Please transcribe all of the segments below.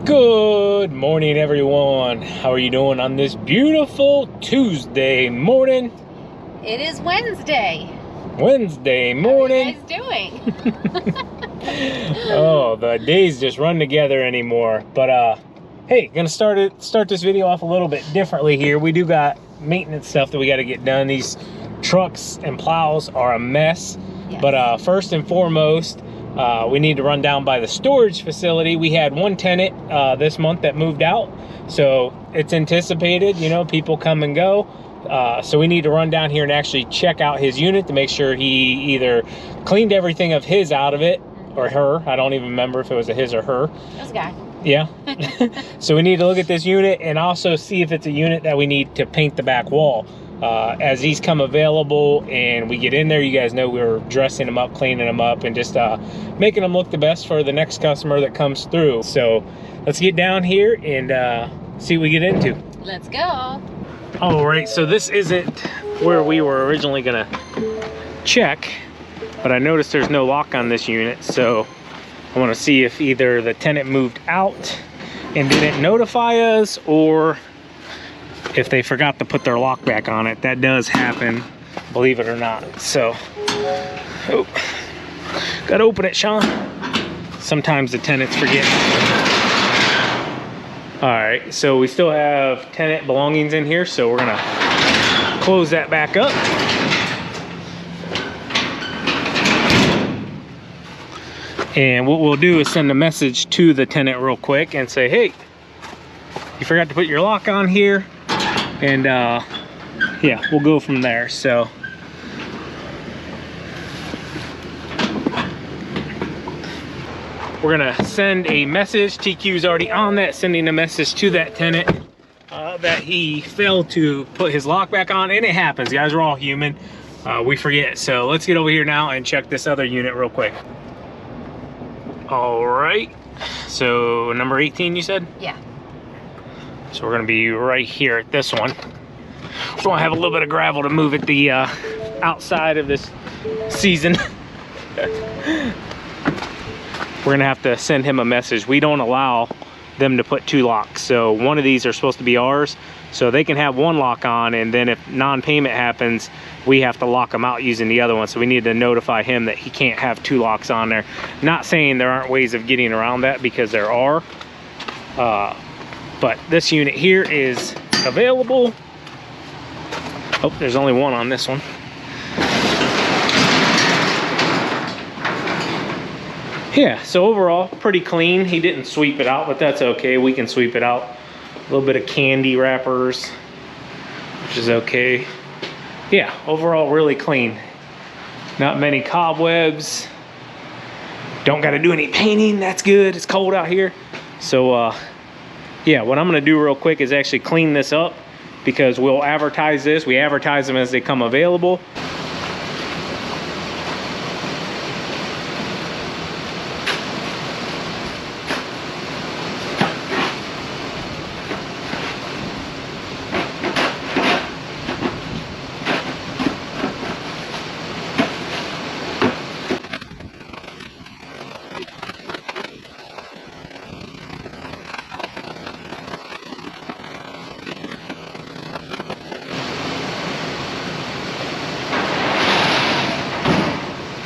Good morning, everyone. How are you doing on this beautiful Tuesday morning? It is Wednesday. Wednesday morning. How are you guys doing? Oh, the days just run together anymore. But hey, gonna start this video off a little bit differently here. We do got maintenance stuff that we got to get done. These trucks and plows are a mess. Yes. But first and foremost, we need to run down by the storage facility. We had one tenant this month that moved out, so it's anticipated, you know, people come and go. So we need to run down here and actually check out his unit to make sure he either cleaned everything of his out of it, or her. I don't even remember if it was a his or her. It was a guy. Yeah. So we need to look at this unit and also see if it's a unit that we need to paint the back wall. As these come available and we get in there, you guys know we're dressing them up, cleaning them up, and just making them look the best for the next customer that comes through. So let's get down here and see what we get into. Let's go. All right, so this isn't where we were originally gonna check, but I noticed there's no lock on this unit, so I want to see if either the tenant moved out and didn't notify us, or if they forgot to put their lock back on it. That does happen, believe it or not. So, oh, gotta open it, Sean. Sometimes the tenants forget. All right, so we still have tenant belongings in here, so we're gonna close that back up. And what we'll do is send a message to the tenant real quick and say, hey, you forgot to put your lock on here. And yeah, we'll go from there. So we're gonna send a message. TQ's already on that, sending a message to that tenant that he failed to put his lock back on. And it happens, guys, we're all human. We forget. So let's get over here now and check this other unit real quick. All right, so number 18 you said? Yeah. So we're gonna be right here at this one. Just wanna have a little bit of gravel to move at the outside of this season. We're gonna have to send him a message. We don't allow them to put two locks. So one of these are supposed to be ours. So they can have one lock on, and then if non-payment happens, we have to lock them out using the other one. So we need to notify him that he can't have two locks on there. Not saying there aren't ways of getting around that, because there are. But this unit here is available. Oh, there's only one on this one. Yeah, so overall, pretty clean. He didn't sweep it out, but that's okay. We can sweep it out. A little bit of candy wrappers, which is okay. Yeah, overall, really clean. Not many cobwebs. Don't got to do any painting. That's good. It's cold out here. So, yeah, what I'm gonna do real quick is actually clean this up, because we'll advertise this. We advertise them as they come available.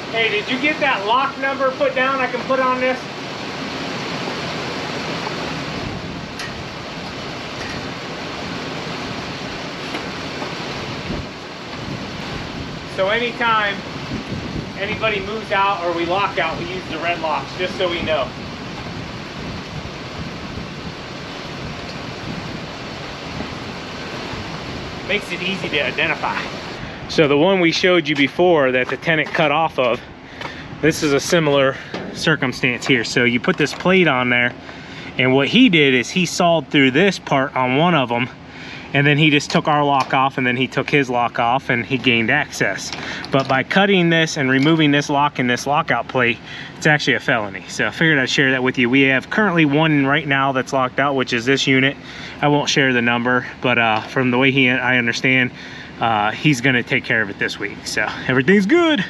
Hey, did you get that lock number put down? I can put on this. So anytime anybody moves out or we lock out, we use the red locks, just so we know. Makes it easy to identify. So the one we showed you before that the tenant cut off of, this is a similar circumstance here. So you put this plate on there, and what he did is he sawed through this part on one of them, and then he just took our lock off, and then he took his lock off, and he gained access. But by cutting this and removing this lock and this lockout plate, it's actually a felony. So I figured I'd share that with you. We have currently one right now that's locked out, which is this unit. I won't share the number, but from the way I understand, he's gonna take care of it this week. So everything's good.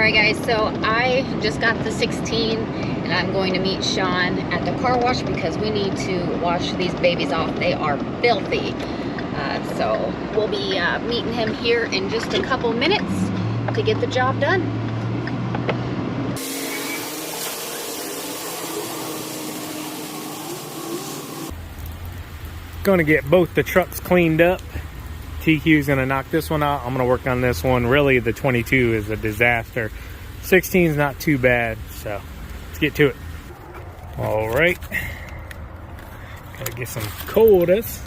Alright guys, so I just got the 16 and I'm going to meet Sean at the car wash because we need to wash these babies off. They are filthy. So we'll be meeting him here in just a couple minutes to get the job done. Going to get both the trucks cleaned up. TQ's going to knock this one out. I'm going to work on this one. Really, the 22 is a disaster. 16 is not too bad, so let's get to it. All right. Gotta get some quarters.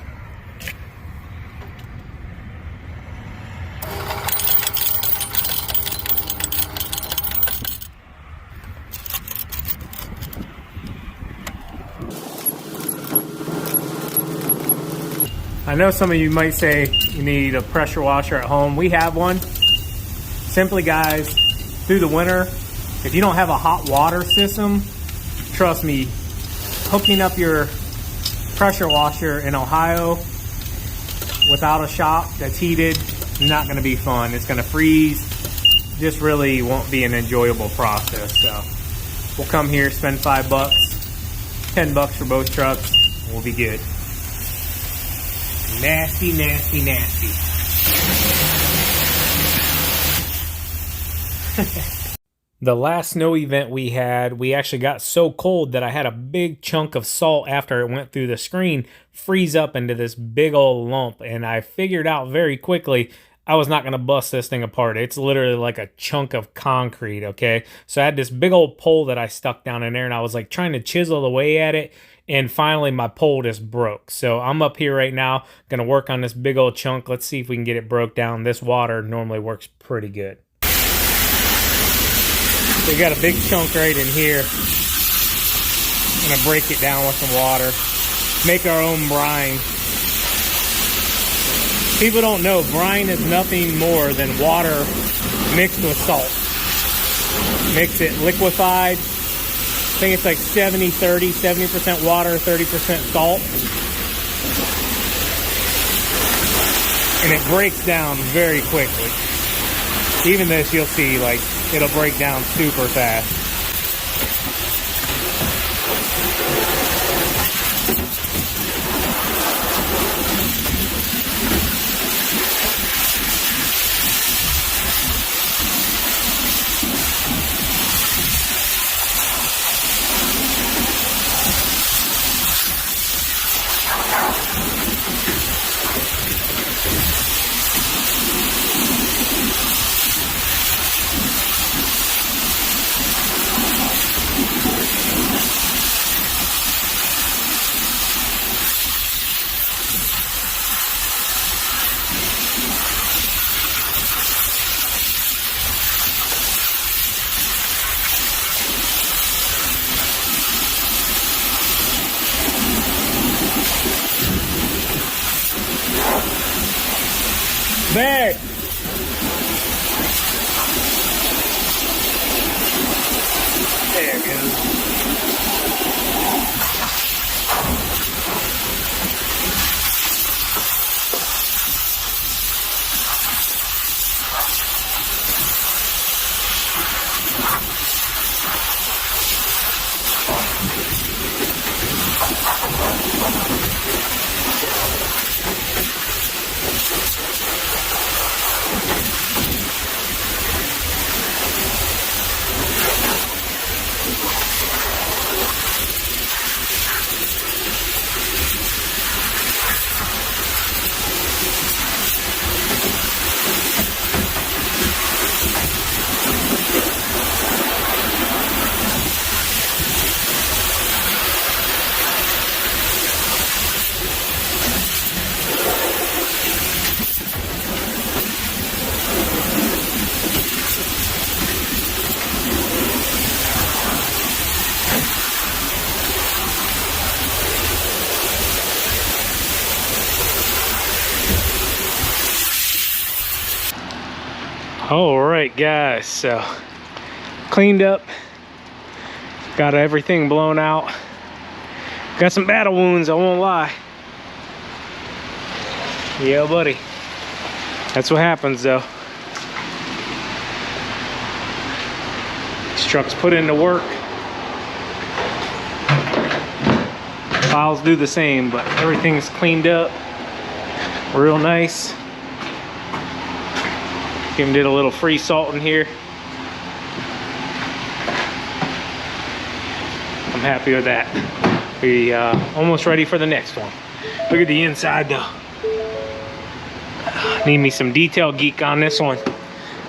I know some of you might say you need a pressure washer at home. We have one. Simply, guys, through the winter, if you don't have a hot water system, trust me, hooking up your pressure washer in Ohio without a shop that's heated, not going to be fun. It's going to freeze. Just really won't be an enjoyable process. So we'll come here, spend $5, $10 for both trucks, and we'll be good. Nasty, nasty, nasty. The last snow event we had, we actually got so cold that I had a big chunk of salt after it went through the screen freeze up into this big old lump, and I figured out very quickly I was not going to bust this thing apart. It's literally like a chunk of concrete, okay? So I had this big old pole that I stuck down in there, and I was like trying to chisel away at it, and finally my pole just broke. So I'm up here right now, gonna work on this big old chunk. Let's see if we can get it broke down. This water normally works pretty good. We got a big chunk right in here. I'm gonna break it down with some water. Make our own brine. People don't know, brine is nothing more than water mixed with salt. Mix it liquefied. I think it's like 70-30, 70% water, 30% salt. And it breaks down very quickly. Even this, you'll see, like, it'll break down super fast. There. There it goes. All right, guys, so cleaned up, got everything blown out, got some battle wounds, I won't lie. Yeah, buddy, that's what happens though. truck's put into work. Files do the same, but everything's cleaned up real nice. Even did a little free salt in here. I'm happy with that. We almost ready for the next one. Look at the inside though. Need me some Detail Geek on this one.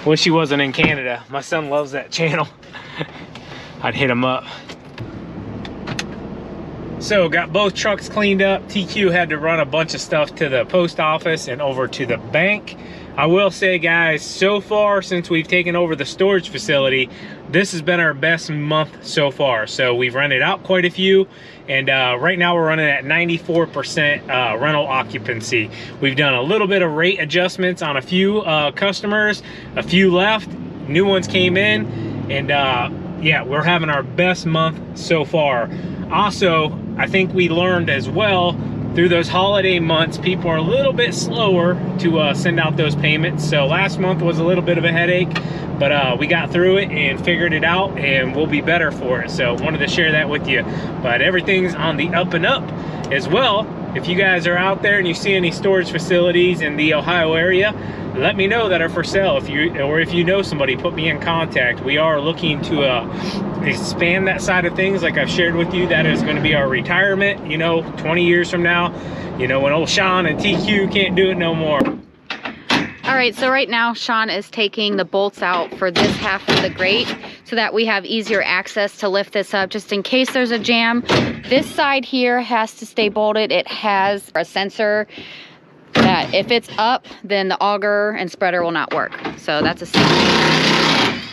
Wish he wasn't in Canada. My son loves that channel. I'd hit him up. So got both trucks cleaned up. TQ had to run a bunch of stuff to the post office and over to the bank. I will say, guys, so far since we've taken over the storage facility, this has been our best month so far. So we've rented out quite a few, and right now we're running at 94% rental occupancy. We've done a little bit of rate adjustments on a few customers, a few left, new ones came in, and yeah, we're having our best month so far. Also, I think we learned as well through those holiday months, people are a little bit slower to send out those payments. So last month was a little bit of a headache, but we got through it and figured it out, and we'll be better for it. So wanted to share that with you. But everything's on the up and up as well. If you guys are out there and you see any storage facilities in the Ohio area, let me know that are for sale. If you know somebody, put me in contact. We are looking to expand that side of things. Like I've shared with you, that is going to be our retirement, you know, 20 years from now, you know, when old Sean and TQ can't do it no more. All right, so right now Sean is taking the bolts out for this half of the grate so that we have easier access to lift this up just in case there's a jam. This side here has to stay bolted. It has a sensor that if it's up, then the auger and spreader will not work. So that's a safety.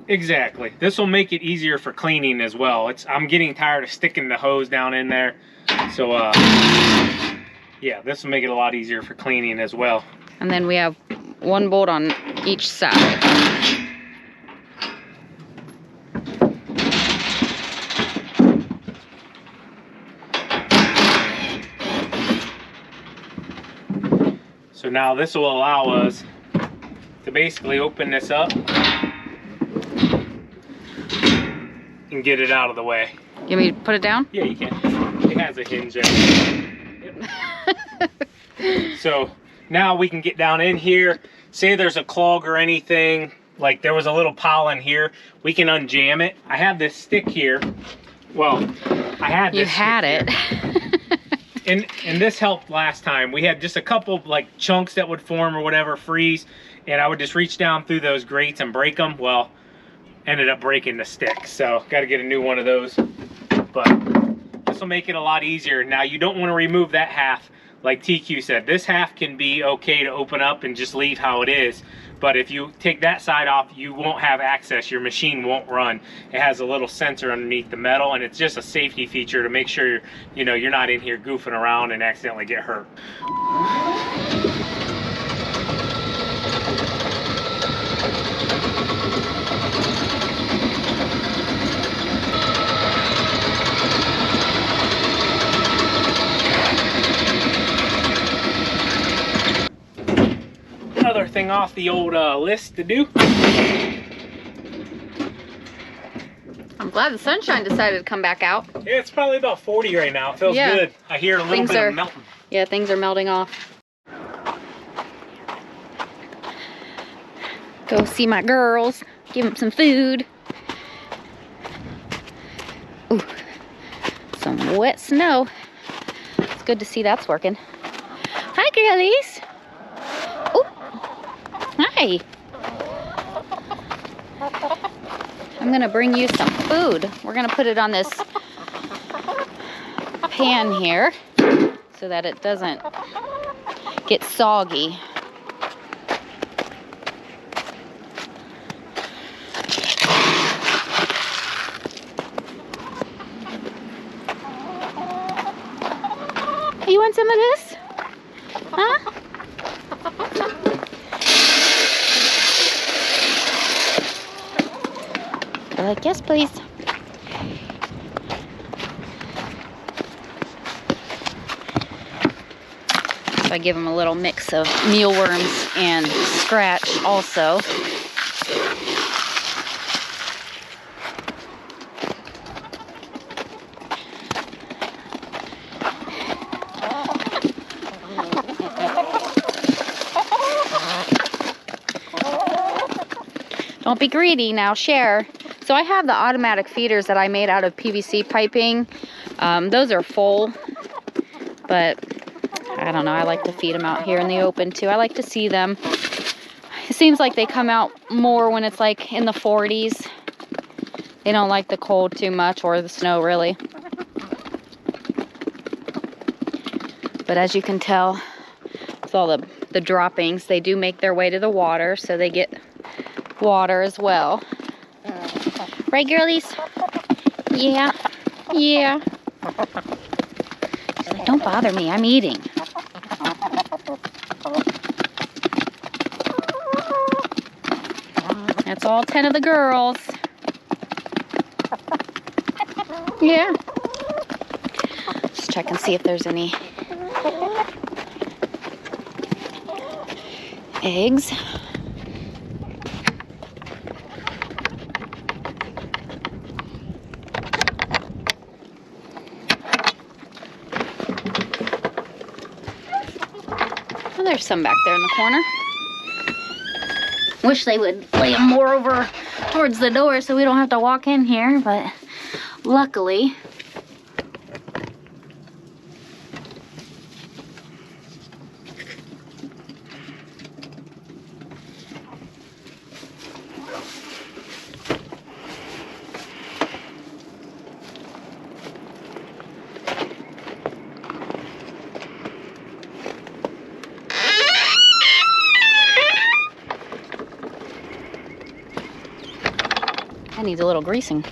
Exactly. This will make it easier for cleaning as well. I'm getting tired of sticking the hose down in there. So yeah, this will make it a lot easier for cleaning as well. And then we have one bolt on each side. So now this will allow us to basically open this up and get it out of the way. You want me to put it down? Yeah, you can. It has a hinge there. Yep. So now we can get down in here. Say there's a clog or anything, like there was a little pile in here, we can unjam it. I have this stick here. Well, I had this. You had it. And this helped last time. We had just a couple like chunks that would form or whatever, freeze, and I would just reach down through those grates and break them. Well, ended up breaking the stick, so got to get a new one of those. But this will make it a lot easier. Now you don't want to remove that half. Like TQ said, this half can be okay to open up and just leave how it is. But if you take that side off, you won't have access. Your machine won't run. It has a little sensor underneath the metal, and it's just a safety feature to make sure you're not in here goofing around and accidentally get hurt. Another thing off the old list to do. I'm glad the sunshine decided to come back out. Yeah, it's probably about 40 right now. It feels good. I hear a little bit of melting. Yeah, things are melting off. Go see my girls. Give them some food. Ooh, some wet snow. It's good to see that's working. Hi, girlies. Hi. I'm gonna bring you some food. We're gonna put it on this pan here so that it doesn't get soggy. You want some of this? Huh? They're like, yes, please. So I give them a little mix of mealworms and scratch also. Don't be greedy now, share. So I have the automatic feeders that I made out of PVC piping. Those are full, but I don't know, I like to feed them out here in the open too. I like to see them. It seems like they come out more when it's like in the 40s. They don't like the cold too much, or the snow really. But as you can tell, with all the droppings, they do make their way to the water, so they get water as well. Right, girlies? Yeah. Yeah. She's like, don't bother me, I'm eating. That's all 10 of the girls. Yeah. Let's check and see if there's any eggs. Well, there's some back there in the corner. Wish they would lay them more over towards the door so we don't have to walk in here, but luckily. That needs a little greasing.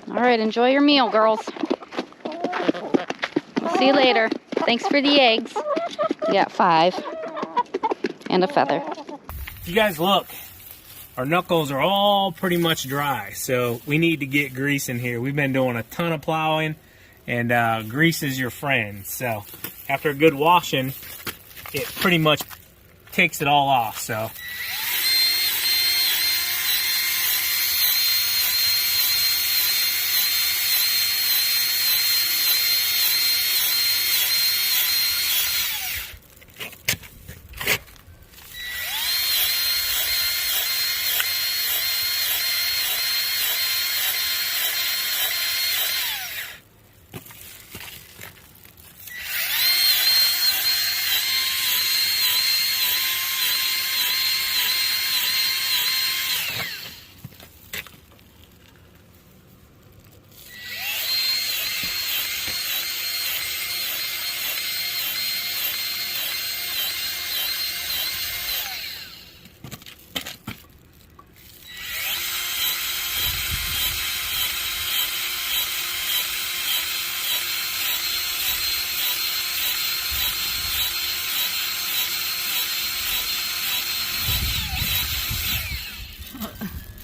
All right, enjoy your meal, girls. See you later. Thanks for the eggs. We got 5 and a feather. If you guys look, our knuckles are all pretty much dry, so we need to get grease in here. We've been doing a ton of plowing, and grease is your friend. So after a good washing, it pretty much takes it all off. So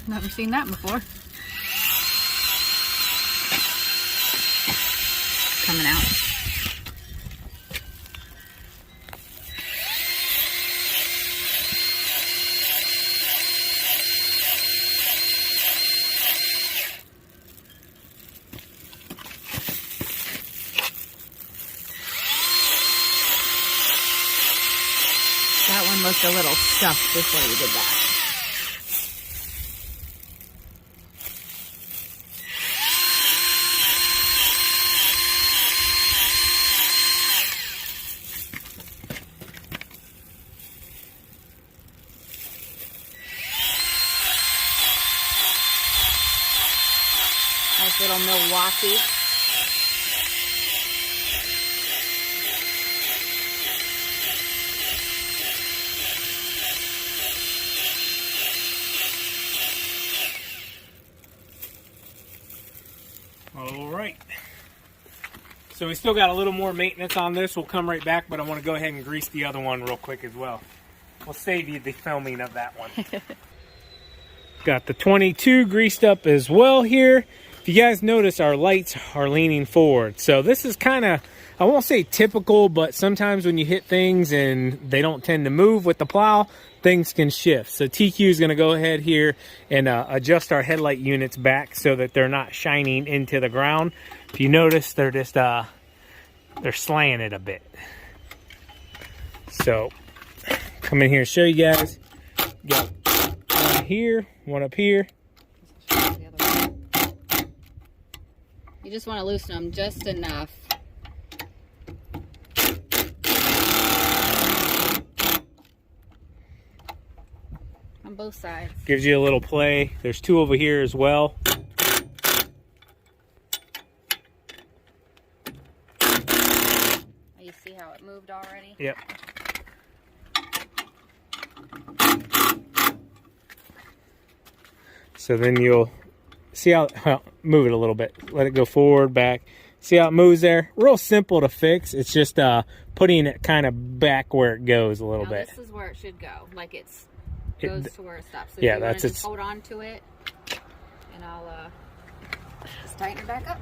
Never seen that before. Coming out. That one looked a little stuffed before you did that. Nice little Milwaukee. all right. So we still got a little more maintenance on this. We'll come right back, but I want to go ahead and grease the other one real quick as well. We'll save you the filming of that one. Got the 22 greased up as well here. If you guys notice, our lights are leaning forward. So this is kind of, I won't say typical, but sometimes when you hit things and they don't tend to move with the plow, things can shift. So TQ is going to go ahead here and adjust our headlight units back so that they're not shining into the ground. If you notice, they're just, they're slanted a bit. So come in here and show you guys. Got one here, one up here. You just want to loosen them just enough. On both sides. Gives you a little play. There's two over here as well. You see how it moved already? Yep. So then you'll see how, well, move it a little bit. Let it go forward, back. See how it moves there? Real simple to fix. It's just putting it kind of back where it goes a little bit. This is where it should go. Like it goes to where it stops. So yeah, if you that's just its. hold on to it, and I'll just tighten it back up.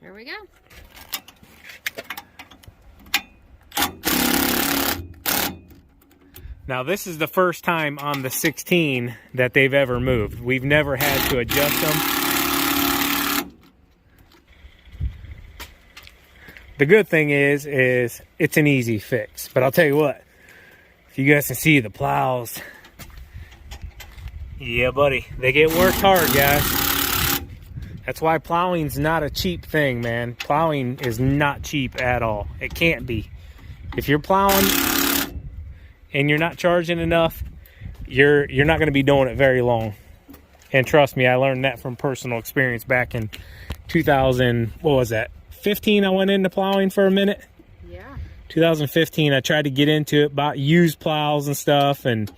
There we go. Now this is the first time on the 16 that they've ever moved. We've never had to adjust them. The good thing is it's an easy fix. But I'll tell you what, if you guys can see the plows, yeah buddy, they get worked hard, guys. That's why plowing's not a cheap thing, man. Plowing is not cheap at all. It can't be. If you're plowing and you're not charging enough, you're not going to be doing it very long. And trust me, I learned that from personal experience back in 2000, what was that? 15 I went into plowing for a minute. Yeah. 2015 I tried to get into it, bought used plows and stuff, and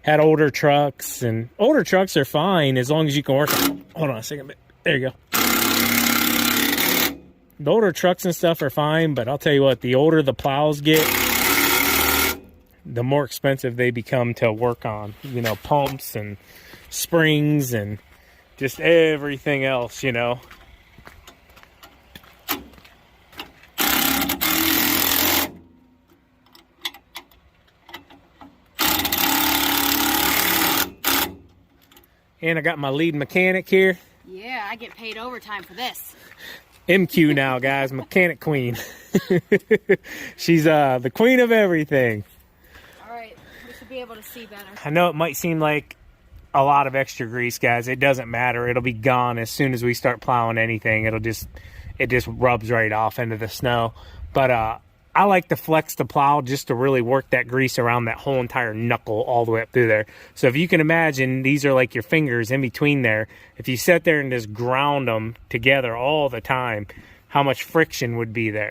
had older trucks. And older trucks are fine as long as you can work on them. Hold on a second. There you go. The older trucks and stuff are fine, but I'll tell you what, the older the plows get, the more expensive they become to work on. You know, pumps and springs and just everything else, you know. And I got my lead mechanic here. Yeah, I get paid overtime for this. MQ now, guys, mechanic queen. She's the queen of everything. All right, we should be able to see better. I know it might seem like a lot of extra grease, guys. It doesn't matter. It'll be gone as soon as we start plowing anything. It just rubs right off into the snow. But I like to flex the plow just to really work that grease around that whole entire knuckle all the way up through there. So if you can imagine, these are like your fingers in between there. If you sit there and just ground them together all the time, how much friction would be there.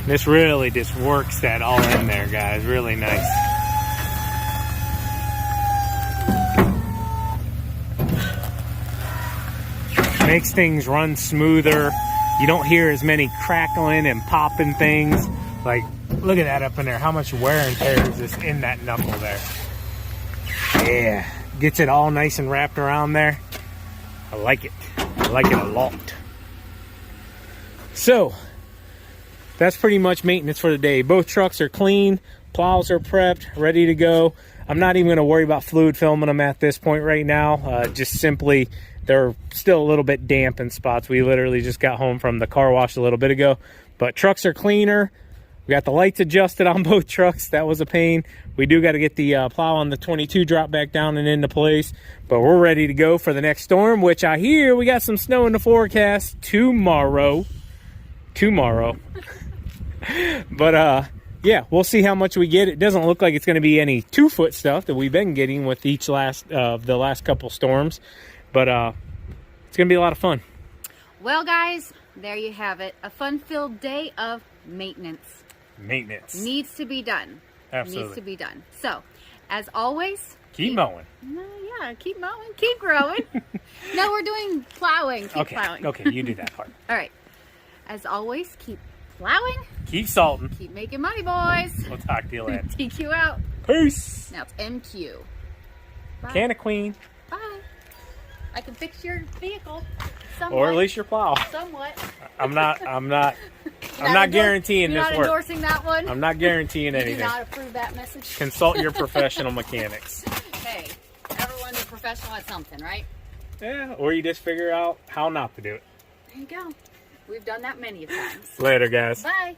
This really just works that all in there, guys. Really nice. Makes things run smoother. You don't hear as many crackling and popping things. Like, look at that up in there. How much wear and tear is this in that knuckle there? Yeah, gets it all nice and wrapped around there. I like it. I like it a lot. So, that's pretty much maintenance for the day. Both trucks are clean. Plows are prepped, ready to go. I'm not even going to worry about fluid filming them at this point right now. Just simply, they're still a little bit damp in spots. We literally just got home from the car wash a little bit ago. But trucks are cleaner. We got the lights adjusted on both trucks. That was a pain. We do got to get the plow on the 22 drop back down and into place. But we're ready to go for the next storm, which I hear we got some snow in the forecast tomorrow. But yeah, we'll see how much we get. It doesn't look like it's going to be any 2-foot stuff that we've been getting with each the last couple storms. But it's going to be a lot of fun. Well, guys, there you have it. A fun-filled day of maintenance. Maintenance. Needs to be done. Absolutely. Needs to be done. So, as always... Keep mowing. Yeah, keep mowing. Keep growing. No, we're doing plowing. Keep plowing. Okay, you do that part. All right. As always, keep plowing. Keep salting. Keep making money, boys. We'll talk to you later. TQ out. Peace. Now it's MQ. Bye. Canna Queen. Bye. I can fix your vehicle. Somewhat. Or at least your plow. Somewhat. I'm not guaranteeing You're this not work. endorsing that one. I'm not guaranteeing You do anything. not approve that message. Consult your professional mechanics. Hey, everyone's a professional at something, right? Yeah, or you just figure out how not to do it. There you go. We've done that many times. Later, guys. Bye.